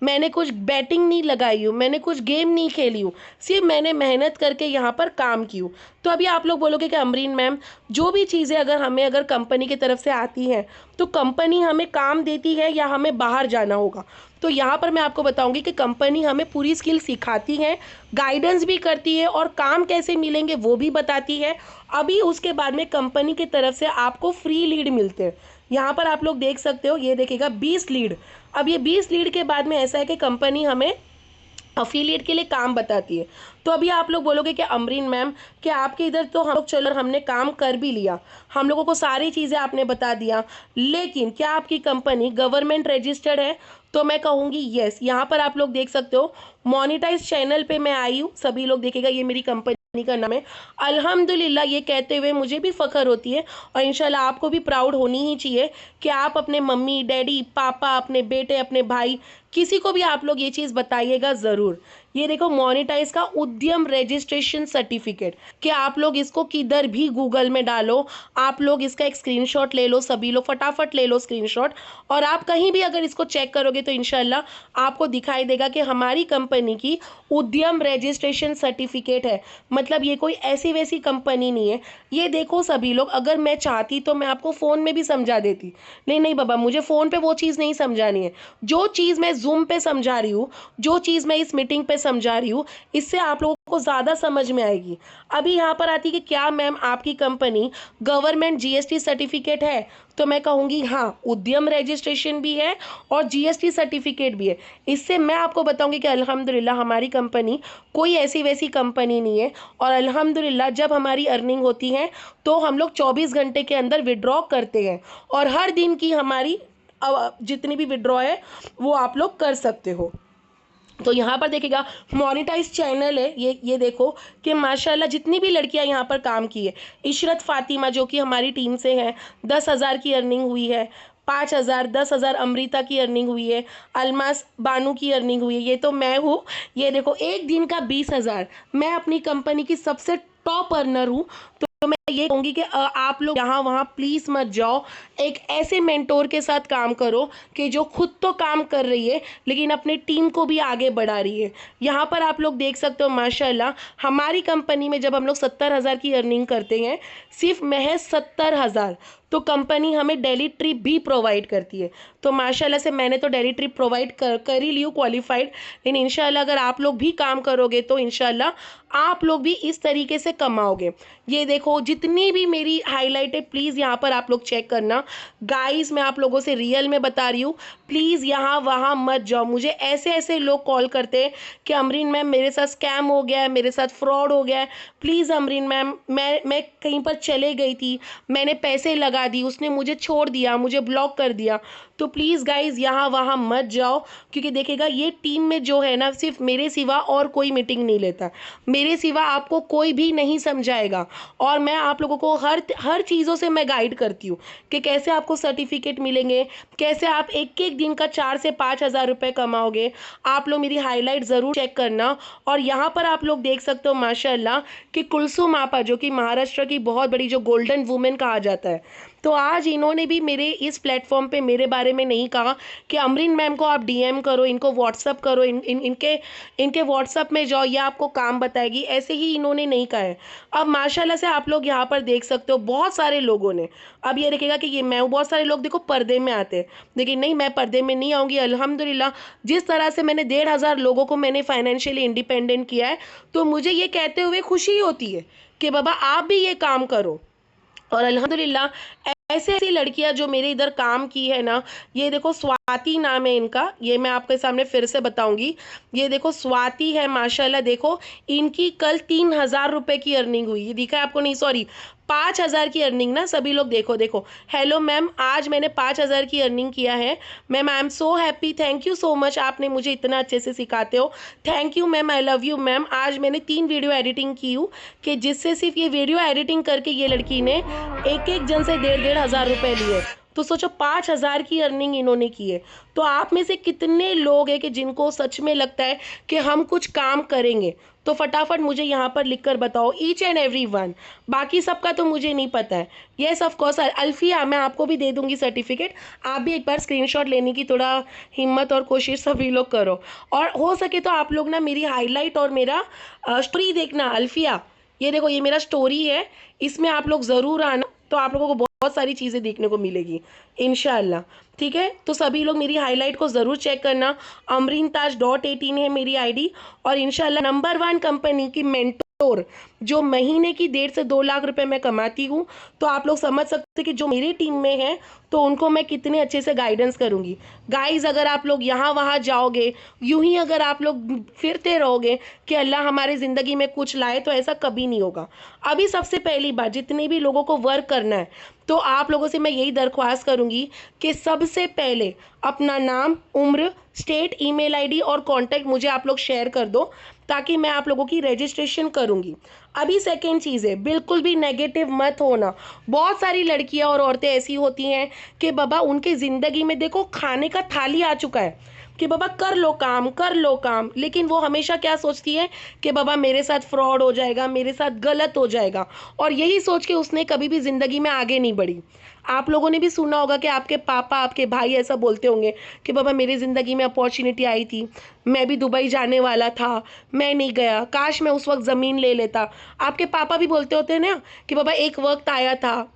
मैंने कुछ बैटिंग नहीं लगाई हूँ, मैंने कुछ गेम नहीं खेली हूँ, सिर्फ मैंने मेहनत करके यहाँ पर काम की हूँ। तो अभी आप लोग बोलोगे कि अमरीन मैम जो भी चीज़ें अगर कंपनी की तरफ से आती हैं तो कंपनी हमें काम देती है या हमें बाहर जाना होगा। तो यहाँ पर मैं आपको बताऊंगी कि कंपनी हमें पूरी स्किल सिखाती है, गाइडेंस भी करती है और काम कैसे मिलेंगे वो भी बताती है। अभी उसके बाद में कंपनी की तरफ से आपको फ्री लीड मिलते हैं। यहाँ पर आप लोग देख सकते हो, ये देखिएगा 20 लीड। अब ये 20 लीड के बाद में ऐसा है कि कंपनी हमें अफिलिएट के लिए काम बताती है। तो अभी आप लोग बोलोगे कि अमरीन मैम कि आपके इधर तो हम लोग चलो हमने काम कर भी लिया, हम लोगों को सारी चीज़ें आपने बता दिया, लेकिन क्या आपकी कंपनी गवर्नमेंट रजिस्टर्ड है? तो मैं कहूँगी यस। यहाँ पर आप लोग देख सकते हो मोनेटाइज चैनल पे मैं आई हूँ, सभी लोग देखेगा ये मेरी कंपनी का नाम है। अल्हम्दुलिल्लाह ये कहते हुए मुझे भी फ़ख्र होती है और इंशाल्लाह आपको भी प्राउड होनी ही चाहिए कि आप अपने मम्मी डैडी पापा, अपने बेटे, अपने भाई, किसी को भी आप लोग ये चीज़ बताइएगा ज़रूर। ये देखो मोनेटाइज का उद्यम रजिस्ट्रेशन सर्टिफिकेट, कि आप लोग इसको किधर भी गूगल में डालो, आप लोग इसका एक स्क्रीनशॉट ले लो, सभी लोग फटाफट ले लो स्क्रीनशॉट, और आप कहीं भी अगर इसको चेक करोगे तो इंशाल्लाह आपको दिखाई देगा कि हमारी कंपनी की उद्यम रजिस्ट्रेशन सर्टिफिकेट है। मतलब ये कोई ऐसी वैसी कंपनी नहीं है। ये देखो सभी लोग, अगर मैं चाहती तो मैं आपको फ़ोन में भी समझा देती, नहीं नहीं बाबा मुझे फ़ोन पे वो चीज़ नहीं समझानी है। जो चीज़ मैं जूम पे समझा रही हूँ, जो चीज़ मैं इस मीटिंग पे समझा रही हूँ, इससे आप लोगों को ज़्यादा समझ में आएगी। अभी यहाँ पर आती है कि क्या मैम आपकी कंपनी गवर्नमेंट जीएसटी सर्टिफिकेट है? तो मैं कहूँगी हाँ, उद्यम रजिस्ट्रेशन भी है और जीएसटी सर्टिफिकेट भी है। इससे मैं आपको बताऊँगी कि अल्हम्दुलिल्लाह हमारी कंपनी कोई ऐसी वैसी कंपनी नहीं है। और अल्हम्दुलिल्लाह जब हमारी अर्निंग होती है तो हम लोग 24 घंटे के अंदर विड्रॉ करते हैं और हर दिन की हमारी जितनी भी विड्रॉ है वो आप लोग कर सकते हो। तो यहाँ पर देखिएगा मोनेटाइज चैनल है, ये देखो कि माशाल्लाह जितनी भी लड़कियाँ यहाँ पर काम की है, इशरत फातिमा जो कि हमारी टीम से है, 10,000 की अर्निंग हुई है, 5,000, 10,000 अमृता की अर्निंग हुई है, अलमास बानू की अर्निंग हुई है, ये तो मैं हूँ। ये देखो एक दिन का 20,000, मैं अपनी कंपनी की सबसे टॉप अर्नर हूँ। तो ये कहूँगी कि आप लोग यहाँ वहाँ प्लीज़ मत जाओ। एक ऐसे मेंटोर के साथ काम करो कि जो खुद तो काम कर रही है लेकिन अपने टीम को भी आगे बढ़ा रही है। यहाँ पर आप लोग देख सकते हो माशाल्लाह, हमारी कंपनी में जब हम लोग 70,000 की अर्निंग करते हैं, सिर्फ महज 70,000, तो कंपनी हमें दिल्ली ट्रिप भी प्रोवाइड करती है। तो माशाल्लाह से मैंने तो दिल्ली ट्रिप प्रोवाइड कर ही ली हूँ क्वालिफाइड, लेकिन इंशाल्लाह अगर आप लोग भी काम करोगे तो इंशाल्लाह आप लोग भी इस तरीके से कमाओगे। ये देखो जितनी भी मेरी हाईलाइट है, प्लीज़ यहाँ पर आप लोग चेक करना। गाइस मैं आप लोगों से रियल में बता रही हूँ, प्लीज़ यहाँ वहाँ मत जाओ। मुझे ऐसे ऐसे लोग कॉल करते हैं कि अमरीन मैम मेरे साथ स्कैम हो गया है, मेरे साथ फ्रॉड हो गया है, प्लीज़ अमरीन मैम मैं कहीं पर चले गई थी, मैंने पैसे लगा दी, उसने मुझे छोड़ दिया, मुझे ब्लॉक कर दिया। तो प्लीज़ गाइज़ यहाँ वहाँ मत जाओ, क्योंकि देखिएगा ये टीम में जो है ना, सिर्फ मेरे सिवा और कोई मीटिंग नहीं लेता, मेरे सिवा आपको कोई भी नहीं समझाएगा। और मैं आप लोगों को हर चीज़ों से मैं गाइड करती हूँ कि कैसे आपको सर्टिफिकेट मिलेंगे, कैसे आप एक एक दिन का 4 से 5,000 रुपये कमाओगे। आप लोग मेरी हाईलाइट ज़रूर चेक करना। और यहाँ पर आप लोग देख सकते हो माशाल्लाह कि कुलसुम आपा, जो कि महाराष्ट्र की बहुत बड़ी जो गोल्डन वुमेन कहा जाता है, तो आज इन्होंने भी मेरे इस प्लेटफॉर्म पे मेरे बारे में नहीं कहा कि अमरीन मैम को आप डीएम करो, इनको व्हाट्सअप करो, इनके व्हाट्सअप में जाओ, ये आपको काम बताएगी, ऐसे ही इन्होंने नहीं कहा है। अब माशाल्लाह से आप लोग यहाँ पर देख सकते हो बहुत सारे लोगों ने, अब ये देखिएगा कि ये मैं बहुत सारे लोग देखो पर्दे में आते हैं, लेकिन नहीं, मैं पर्दे में नहीं आऊँगी। अल्हम्दुलिल्लाह जिस तरह से मैंने 1,500 लोगों को मैंने फाइनेंशियली इंडिपेंडेंट किया है, तो मुझे ये कहते हुए खुशी होती है कि बाबा आप भी ये काम करो। और अल्हम्दुलिल्लाह ऐसे ऐसी लड़कियां जो मेरे इधर काम की है ना, ये देखो स्वाति नाम है इनका, ये मैं आपके सामने फिर से बताऊंगी। ये देखो स्वाति है माशाल्लाह, देखो इनकी कल 3,000 रुपये की अर्निंग हुई, ये दिखा है आपको? नहीं सॉरी, 5,000 की अर्निंग ना सभी लोग, देखो देखो। हेलो मैम, आज मैंने 5,000 की अर्निंग किया है। Ma'am I am so happy, thank you so much, आपने मुझे इतना अच्छे से सिखाते हो, thank you ma'am, I love you ma'am. आज मैंने 3 वीडियो एडिटिंग की हूँ कि जिससे सिर्फ ये वीडियो एडिटिंग करके ये लड़की ने एक एक जन से 1,500 रुपये लिए। तो सोचो 5,000 की अर्निंग इन्होंने की है। तो आप में से कितने लोग हैं कि जिनको सच में लगता है कि हम कुछ काम करेंगे? तो फटाफट मुझे यहाँ पर लिखकर बताओ, ईच एंड एवरी वन। बाकी सबका तो मुझे नहीं पता है। येस ऑफ कोर्स अल्फिया, मैं आपको भी दे दूंगी सर्टिफिकेट, आप भी एक बार स्क्रीनशॉट लेने की थोड़ा हिम्मत और कोशिश सभी लोग करो। और हो सके तो आप लोग ना मेरी हाईलाइट और मेरा स्टोरी देखना। अल्फिया ये देखो, ये मेरा स्टोरी है, इसमें आप लोग ज़रूर आना, तो आप लोगों को बहुत सारी चीज़ें देखने को मिलेगी इंशाल्लाह। ठीक है, तो सभी लोग मेरी हाईलाइट को ज़रूर चेक करना। amreentaj.18 है मेरी आईडी। और इंशाल्लाह नंबर 1 कंपनी की मेंटोर, जो महीने की 1.5 से 2 लाख रुपए मैं कमाती हूँ, तो आप लोग समझ सकते हैं कि जो मेरी टीम में है तो उनको मैं कितने अच्छे से गाइडेंस करूँगी। गाइज अगर आप लोग यहाँ वहाँ जाओगे, यूं ही अगर आप लोग फिरते रहोगे कि अल्लाह हमारे ज़िंदगी में कुछ लाए, तो ऐसा कभी नहीं होगा। अभी सबसे पहली बात, जितने भी लोगों को वर्क करना है, तो आप लोगों से मैं यही दरख्वास्त करूँगी कि सबसे पहले अपना नाम, उम्र, स्टेट, ईमेल आईडी और कॉन्टैक्ट मुझे आप लोग शेयर कर दो, ताकि मैं आप लोगों की रजिस्ट्रेशन करूँगी। अभी सेकेंड चीज़ है, बिल्कुल भी नेगेटिव मत होना। बहुत सारी लड़कियां और औरतें ऐसी होती हैं कि बाबा उनकी ज़िंदगी में देखो खाने का थाली आ चुका है कि बाबा कर लो काम, कर लो काम, लेकिन वो हमेशा क्या सोचती है कि बाबा मेरे साथ फ्रॉड हो जाएगा, मेरे साथ गलत हो जाएगा, और यही सोच के उसने कभी भी ज़िंदगी में आगे नहीं बढ़ी। आप लोगों ने भी सुना होगा कि आपके पापा, आपके भाई ऐसा बोलते होंगे कि बाबा मेरी ज़िंदगी में अपॉर्चुनिटी आई थी, मैं भी दुबई जाने वाला था, मैं नहीं गया, काश मैं उस वक्त ज़मीन ले लेता। आपके पापा भी बोलते होते हैं ना कि बाबा एक वक्त आया था।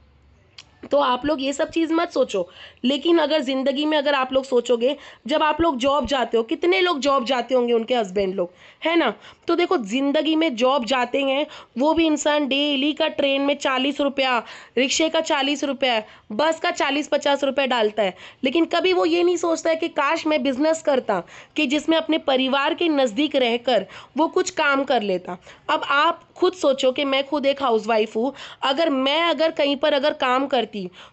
तो आप लोग ये सब चीज़ मत सोचो, लेकिन अगर ज़िंदगी में अगर आप लोग सोचोगे, जब आप लोग जॉब जाते हो, कितने लोग जॉब जाते होंगे, उनके हस्बैंड लोग, है ना? तो देखो ज़िंदगी में जॉब जाते हैं वो भी इंसान, डेली का ट्रेन में 40 रुपया, रिक्शे का 40 रुपया, बस का 40-50 रुपये डालता है, लेकिन कभी वो ये नहीं सोचता है कि काश मैं बिजनेस करता, कि जिसमें अपने परिवार के नज़दीक रहकर वो कुछ काम कर लेता। अब आप खुद सोचो कि मैं खुद एक हाउसवाइफ हूँ, अगर कहीं पर अगर काम करती,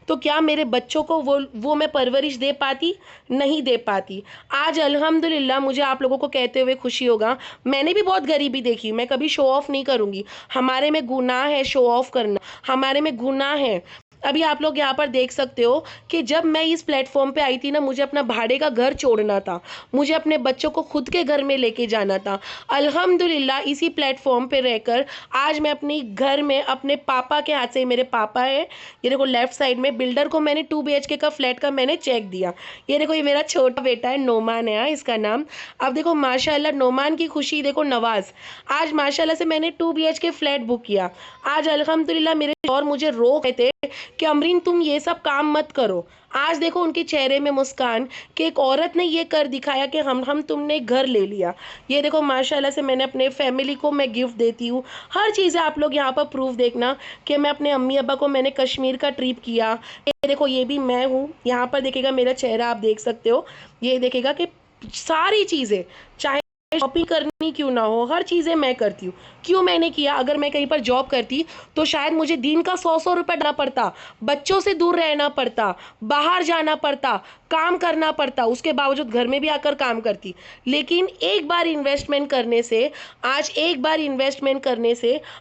तो क्या मेरे बच्चों को वो मैं परवरिश दे पाती? नहीं दे पाती। आज अल्हम्दुलिल्लाह मुझे आप लोगों को कहते हुए खुशी होगा, मैंने भी बहुत गरीबी देखी, मैं कभी शो ऑफ नहीं करूँगी, हमारे में गुनाह है शो ऑफ करना, हमारे में गुनाह है अभी आप लोग यहाँ पर देख सकते हो कि जब मैं इस प्लेटफॉर्म पे आई थी ना, मुझे अपना भाड़े का घर छोड़ना था, मुझे अपने बच्चों को खुद के घर में लेके जाना था। अल्हम्दुलिल्लाह इसी प्लेटफॉर्म पे रहकर आज मैं अपने घर में अपने पापा के हाथ से, मेरे पापा है, ये देखो लेफ्ट साइड में, बिल्डर को मैंने 2 BHK का फ्लैट का मैंने चेक दिया। ये देखो, ये मेरा छोटा बेटा है, नोमान है इसका नाम। अब देखो माशाल्लाह नोमान की खुशी देखो, नवाज आज माशाल्लाह से मैंने 2 BHK फ्लैट बुक किया। आज अल्हम्दुलिल्लाह मेरे और मुझे रोक रहे थे कि अमरीन तुम ये सब काम मत करो। आज देखो उनके चेहरे में मुस्कान कि एक औरत ने ये कर दिखाया कि हम तुमने घर ले लिया। ये देखो माशाल्लाह से मैंने अपने फैमिली को मैं गिफ्ट देती हूँ, हर चीज़ें आप लोग यहाँ पर प्रूफ देखना कि मैं अपने अम्मी अब्बा को मैंने कश्मीर का ट्रिप किया। ये देखो ये भी मैं हूँ, यहाँ पर देखिएगा मेरा चेहरा आप देख सकते हो। ये देखिएगा कि सारी चीज़ें, चाहे शॉपिंग करनी क्यों ना हो, हर चीज़ें मैं करती हूँ। क्यों मैंने किया, अगर मैं कहीं पर जॉब करती तो शायद मुझे दिन का 100-100 रुपये देना पड़ता, बच्चों से दूर रहना पड़ता, बाहर जाना पड़ता, काम करना पड़ता, उसके बावजूद घर में भी आकर काम करती। लेकिन एक बार इन्वेस्टमेंट करने से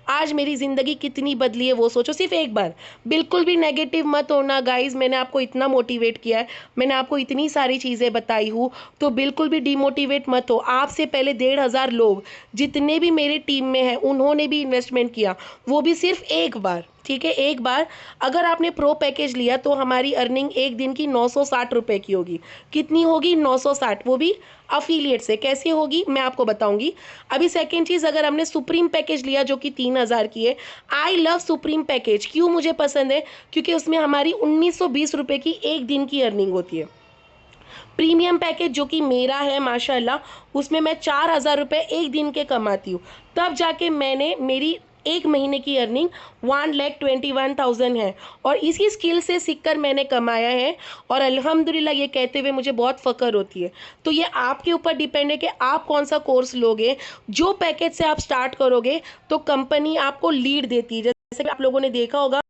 आज मेरी ज़िंदगी कितनी बदली है वो सोचो, सिर्फ एक बार। बिल्कुल भी नेगेटिव मत होना गाइज, मैंने आपको इतना मोटिवेट किया है, मैंने आपको इतनी सारी चीज़ें बताई हूँ, तो बिल्कुल भी डिमोटिवेट मत हो। आपसे पहले 1,500 लोग जितने भी मेरे टीम में हैं उन्होंने भी इन्वेस्टमेंट किया, वो भी सिर्फ एक बार। ठीक है, एक बार अगर आपने प्रो पैकेज लिया तो हमारी अर्निंग एक दिन की 960 रुपये की होगी। कितनी होगी? 960, वो भी अफिलिएट से। कैसे होगी मैं आपको बताऊंगी। अभी सेकेंड चीज़, अगर हमने सुप्रीम पैकेज लिया जो कि 3,000 की है, आई लव सुप्रीम पैकेज। क्यों मुझे पसंद है? क्योंकि उसमें हमारी 1920 रुपये की एक दिन की अर्निंग होती है। प्रीमियम पैकेज जो कि मेरा है माशाल्लाह, उसमें मैं 4,000 रुपये एक दिन के कमाती हूँ, तब जाके मेरी एक महीने की अर्निंग 1,21,000 है, और इसी स्किल से सीखकर मैंने कमाया है। और अल्हम्दुलिल्लाह ये कहते हुए मुझे बहुत फ़ख्र होती है। तो ये आपके ऊपर डिपेंड है कि आप कौन सा कोर्स लोगे। जो पैकेज से आप स्टार्ट करोगे तो कंपनी आपको लीड देती है। जैसे कि आप लोगों ने देखा होगा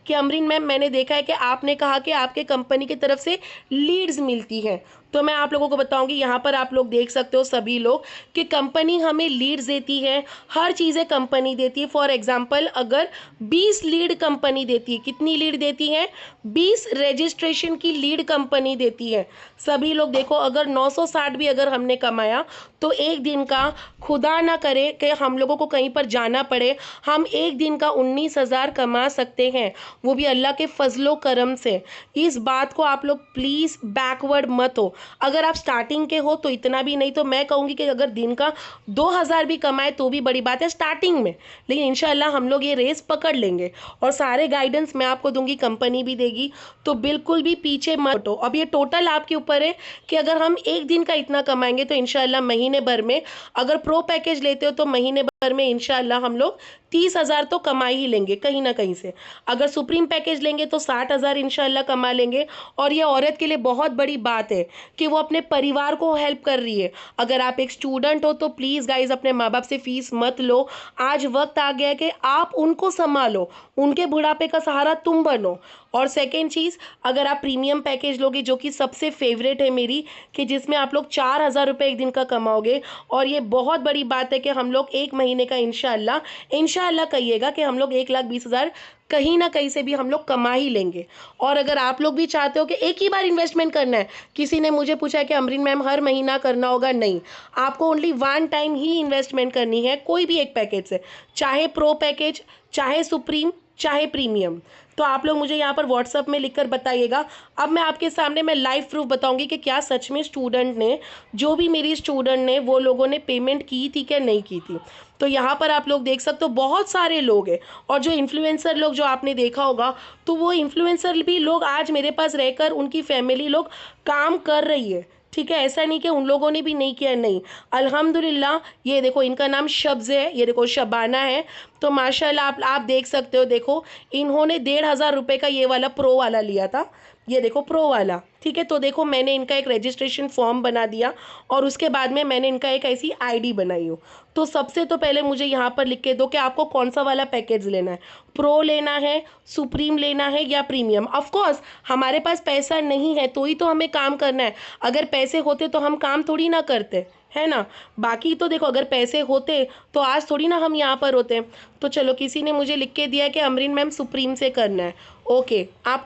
कि अमरीन मैम, मैंने देखा है कि आपने कहा कि आपके कंपनी की तरफ से लीड्स मिलती हैं, तो मैं आप लोगों को बताऊंगी, यहाँ पर आप लोग देख सकते हो सभी लोग कि कंपनी हमें लीड्स देती है, हर चीज़ें कंपनी देती है। फॉर एग्जांपल अगर 20 लीड कंपनी देती है, कितनी लीड देती है? 20 रजिस्ट्रेशन की लीड कंपनी देती है। सभी लोग देखो, अगर 960 भी अगर हमने कमाया तो एक दिन का, खुदा ना करे कि हम लोगों को कहीं पर जाना पड़े, हम एक दिन का 19,000 कमा सकते हैं, वो भी अल्लाह के फजलो करम से। इस बात को आप लोग प्लीज़ बैकवर्ड मत हो। अगर आप स्टार्टिंग के हो तो इतना भी नहीं, तो मैं कहूँगी कि अगर दिन का 2,000 भी कमाए तो भी बड़ी बात है स्टार्टिंग में, लेकिन इंशाल्लाह हम लोग ये रेस पकड़ लेंगे। और सारे गाइडेंस मैं आपको दूंगी, कंपनी भी देगी, तो बिल्कुल भी पीछे मत हटो। अब ये टोटल आपके ऊपर है कि अगर हम एक दिन का इतना कमाएंगे तो इंशाल्लाह महीने भर में, अगर प्रो पैकेज लेते हो तो महीने भर में इंशाल्लाह हम लोग 30,000 तो कमा ही लेंगे कहीं ना कहीं से। अगर सुप्रीम पैकेज लेंगे तो 60,000 इंशाल्लाह कमा लेंगे। और ये औरत के लिए बहुत बड़ी बात है कि वो अपने परिवार को हेल्प कर रही है। अगर आप एक स्टूडेंट हो तो प्लीज़ गाइज अपने माँ बाप से फीस मत लो। आज वक्त आ गया है कि आप उनको संभालो, उनके बुढ़ापे का सहारा तुम बनो। और सेकेंड चीज़, अगर आप प्रीमियम पैकेज लोगे जो कि सबसे फेवरेट है मेरी, कि जिसमें आप लोग 4,000 रुपये एक दिन का कमाओगे, और ये बहुत बड़ी बात है कि हम लोग एक महीने का इंशाल्लाह कहिएगा कि हम लोग 1,20,000 कहीं ना कहीं से भी हम लोग कमा ही लेंगे। और अगर आप लोग भी चाहते हो कि एक ही बार इन्वेस्टमेंट करना है, किसी ने मुझे पूछा है कि अमरीन मैम हर महीना करना होगा, नहीं, आपको ओनली वन टाइम ही इन्वेस्टमेंट करनी है, कोई भी एक पैकेज से, चाहे प्रो पैकेज, चाहे सुप्रीम, चाहे प्रीमियम। तो आप लोग मुझे यहाँ पर व्हाट्सअप में लिखकर बताइएगा। अब मैं आपके सामने मैं लाइव प्रूफ बताऊंगी कि क्या सच में स्टूडेंट ने, जो भी मेरी स्टूडेंट ने, वो लोगों ने पेमेंट की थी क्या नहीं की थी। तो यहाँ पर आप लोग देख सकते हो बहुत सारे लोग हैं। और जो इन्फ्लुएंसर लोग जो आपने देखा होगा, तो वो इन्फ्लुएंसर भी लोग आज मेरे पास रहकर उनकी फैमिली लोग काम कर रही है। ठीक है, ऐसा नहीं कि उन लोगों ने भी नहीं किया, नहीं, अल्हम्दुलिल्लाह। ये देखो इनका नाम शब्ज़ है, ये देखो शबाना है। तो माशाल्लाह आप देख सकते हो, देखो इन्होंने 1,500 रुपये का ये वाला प्रो वाला लिया था। ये देखो प्रो वाला, ठीक है। तो देखो मैंने इनका एक रजिस्ट्रेशन फॉर्म बना दिया और उसके बाद में मैंने इनका एक ऐसी आईडी बनाई हो। तो सबसे तो पहले मुझे यहाँ पर लिख के दो कि आपको कौन सा वाला पैकेज लेना है, प्रो लेना है, सुप्रीम लेना है या प्रीमियम। ऑफ कोर्स हमारे पास पैसा नहीं है तो ही तो हमें काम करना है, अगर पैसे होते तो हम काम थोड़ी ना करते, है ना। बाकी तो देखो अगर पैसे होते तो आज थोड़ी ना हम यहाँ पर होते। तो चलो किसी ने मुझे लिख के दिया है कि अमरीन मैम सुप्रीम से करना है। ओके, आप